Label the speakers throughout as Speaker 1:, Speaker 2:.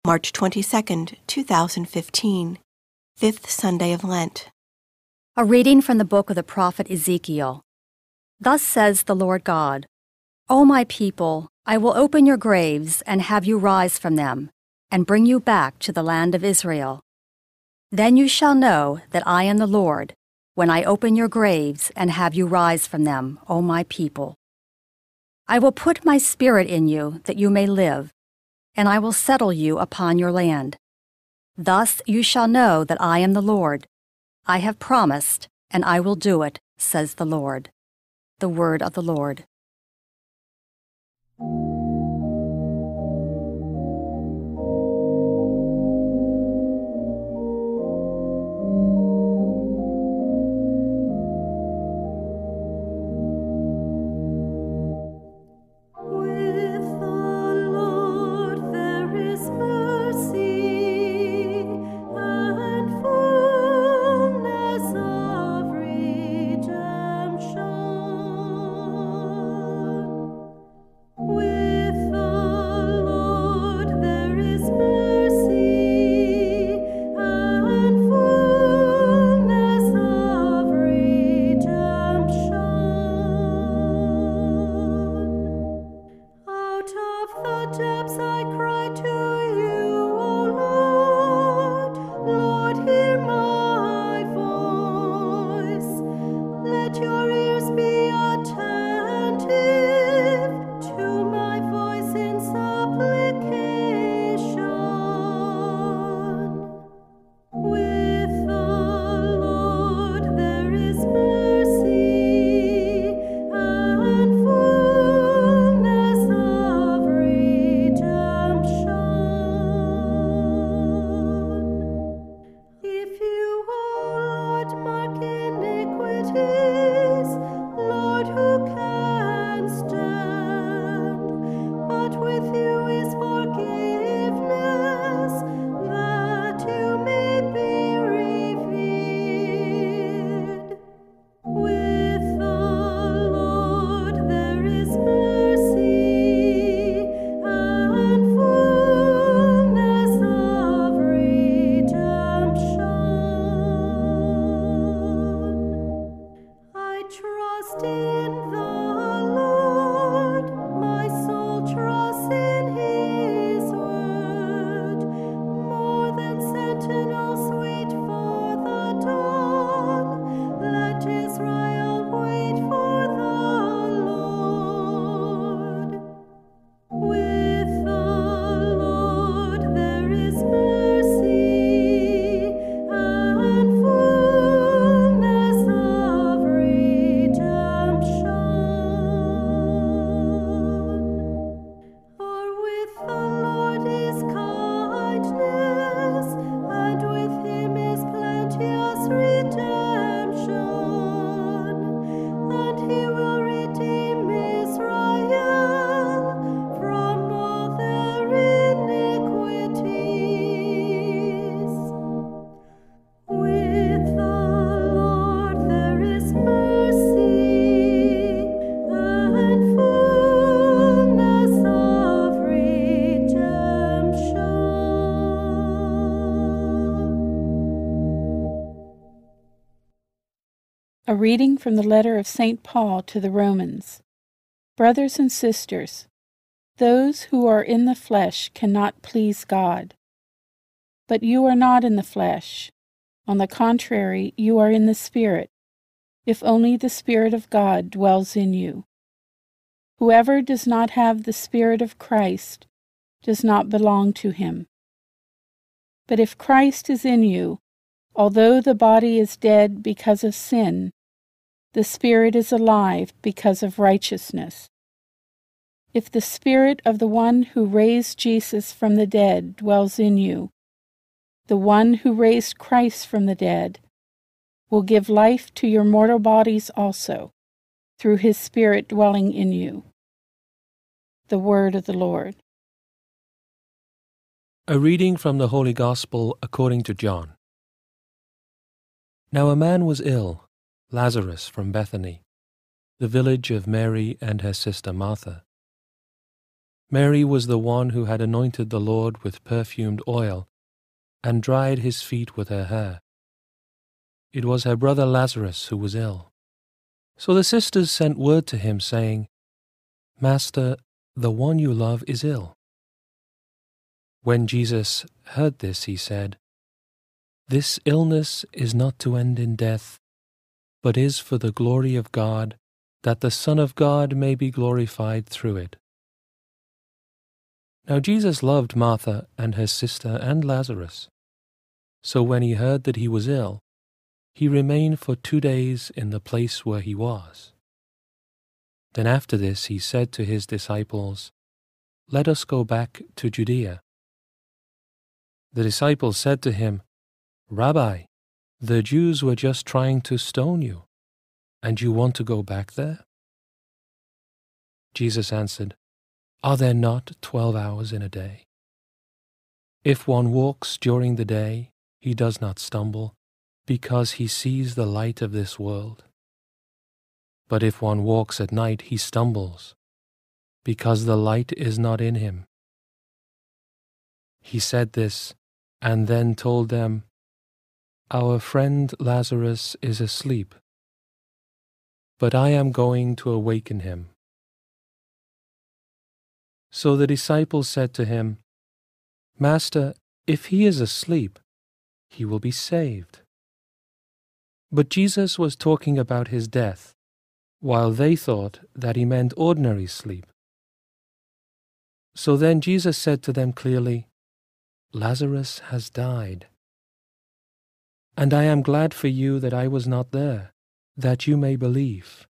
Speaker 1: March 22, 2015, Fifth Sunday of Lent.
Speaker 2: A reading from the book of the prophet Ezekiel. Thus says the Lord God, O my people, I will open your graves and have you rise from them, and bring you back to the land of Israel. Then you shall know that I am the Lord, when I open your graves and have you rise from them, O my people. I will put my spirit in you that you may live, and I will settle you upon your land. Thus you shall know that I am the Lord. I have promised, and I will do it, says the Lord. The word of the Lord.
Speaker 3: A reading from the letter of St. Paul to the Romans. Brothers and sisters, those who are in the flesh cannot please God. But you are not in the flesh. On the contrary, you are in the Spirit, if only the Spirit of God dwells in you. Whoever does not have the Spirit of Christ does not belong to him. But if Christ is in you, although the body is dead because of sin, the Spirit is alive because of righteousness. If the Spirit of the one who raised Jesus from the dead dwells in you, the one who raised Christ from the dead will give life to your mortal bodies also, through his Spirit dwelling in you. The word of the Lord.
Speaker 4: A reading from the Holy Gospel according to John. Now a man was ill, Lazarus from Bethany, the village of Mary and her sister Martha. Mary was the one who had anointed the Lord with perfumed oil and dried his feet with her hair. It was her brother Lazarus who was ill. So the sisters sent word to him, saying, "Master, the one you love is ill." When Jesus heard this, he said, "This illness is not to end in death, but is for the glory of God, that the Son of God may be glorified through it." Now Jesus loved Martha and her sister and Lazarus. So when he heard that he was ill, he remained for 2 days in the place where he was. Then after this he said to his disciples, "Let us go back to Judea." The disciples said to him, "Rabbi, the Jews were just trying to stone you, and you want to go back there?" Jesus answered, "Are there not 12 hours in a day? If one walks during the day, he does not stumble, because he sees the light of this world. But if one walks at night, he stumbles, because the light is not in him." He said this, and then told them, "Our friend Lazarus is asleep, but I am going to awaken him." So the disciples said to him, "Master, if he is asleep, he will be saved." But Jesus was talking about his death, while they thought that he meant ordinary sleep. So then Jesus said to them clearly, "Lazarus has died. And I am glad for you that I was not there, that you may believe.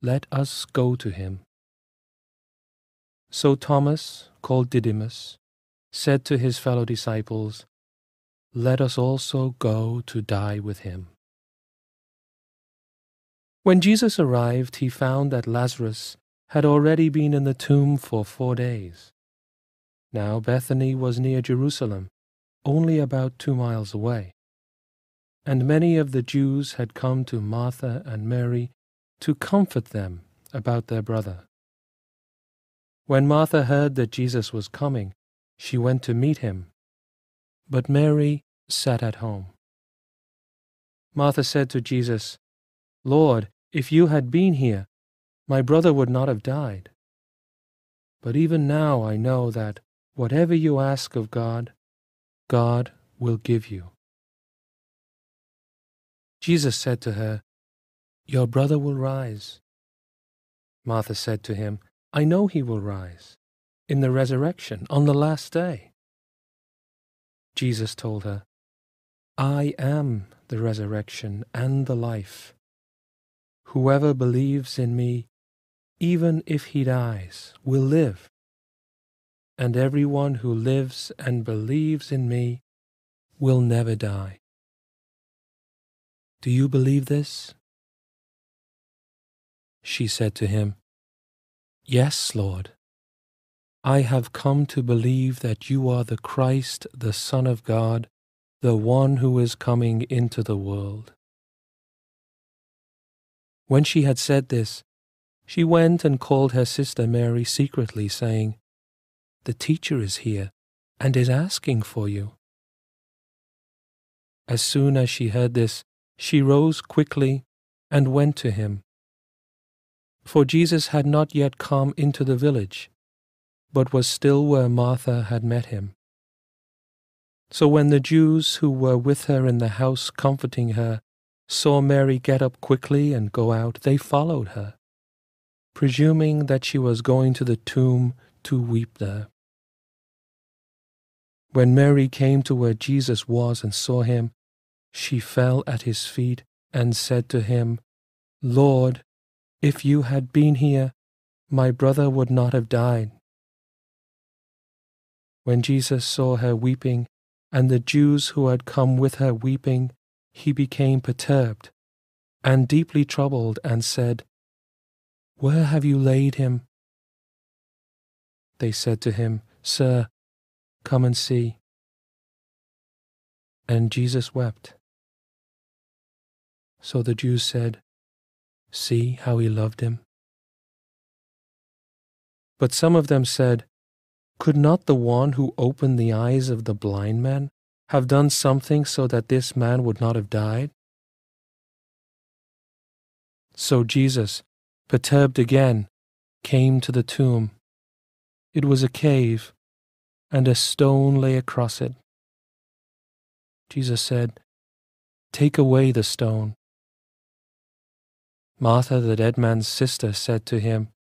Speaker 4: Let us go to him." So Thomas, called Didymus, said to his fellow disciples, "Let us also go to die with him." When Jesus arrived, he found that Lazarus had already been in the tomb for 4 days. Now Bethany was near Jerusalem, only about 2 miles away, and many of the Jews had come to Martha and Mary to comfort them about their brother. When Martha heard that Jesus was coming, she went to meet him, but Mary sat at home. Martha said to Jesus, "Lord, if you had been here, my brother would not have died. But even now I know that whatever you ask of God, God will give you." Jesus said to her, "Your brother will rise." Martha said to him, "I know he will rise in the resurrection on the last day." Jesus told her, "I am the resurrection and the life. Whoever believes in me, even if he dies, will live. And everyone who lives and believes in me will never die. Do you believe this?" She said to him, "Yes, Lord. I have come to believe that you are the Christ, the Son of God, the one who is coming into the world." When she had said this, she went and called her sister Mary secretly, saying, "The teacher is here and is asking for you." As soon as she heard this, she rose quickly and went to him. For Jesus had not yet come into the village, but was still where Martha had met him. So when the Jews who were with her in the house comforting her saw Mary get up quickly and go out, they followed her, presuming that she was going to the tomb to weep there. When Mary came to where Jesus was and saw him, she fell at his feet and said to him, "Lord, if you had been here, my brother would not have died." When Jesus saw her weeping, and the Jews who had come with her weeping, he became perturbed and deeply troubled and said, "Where have you laid him?" They said to him, "Sir, come and see." And Jesus wept. So the Jews said, "See how he loved him." But some of them said, "Could not the one who opened the eyes of the blind man have done something so that this man would not have died?" So Jesus, perturbed again, came to the tomb. It was a cave, and a stone lay across it. Jesus said, "Take away the stone." Martha, the dead man's sister, said to him,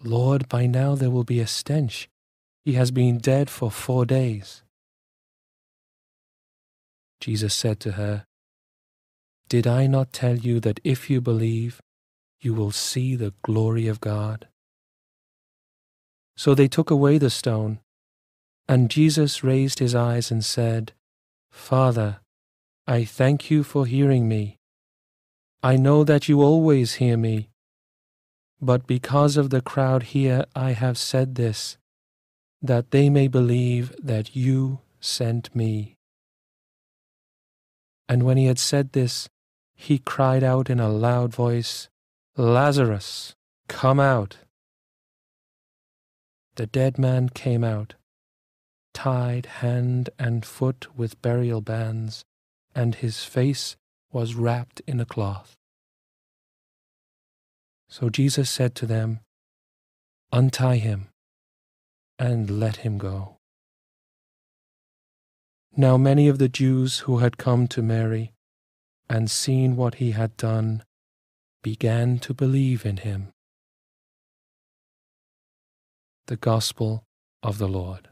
Speaker 4: "Lord, by now there will be a stench. He has been dead for 4 days." Jesus said to her, "Did I not tell you that if you believe, you will see the glory of God?" So they took away the stone, and Jesus raised his eyes and said, "Father, I thank you for hearing me. I know that you always hear me, but because of the crowd here I have said this, that they may believe that you sent me." And when he had said this, he cried out in a loud voice, "Lazarus, come out." The dead man came out, tied hand and foot with burial bands, and his face was wrapped in a cloth. So Jesus said to them, "Untie him and let him go." Now many of the Jews who had come to Mary and seen what he had done began to believe in him. The Gospel of the Lord.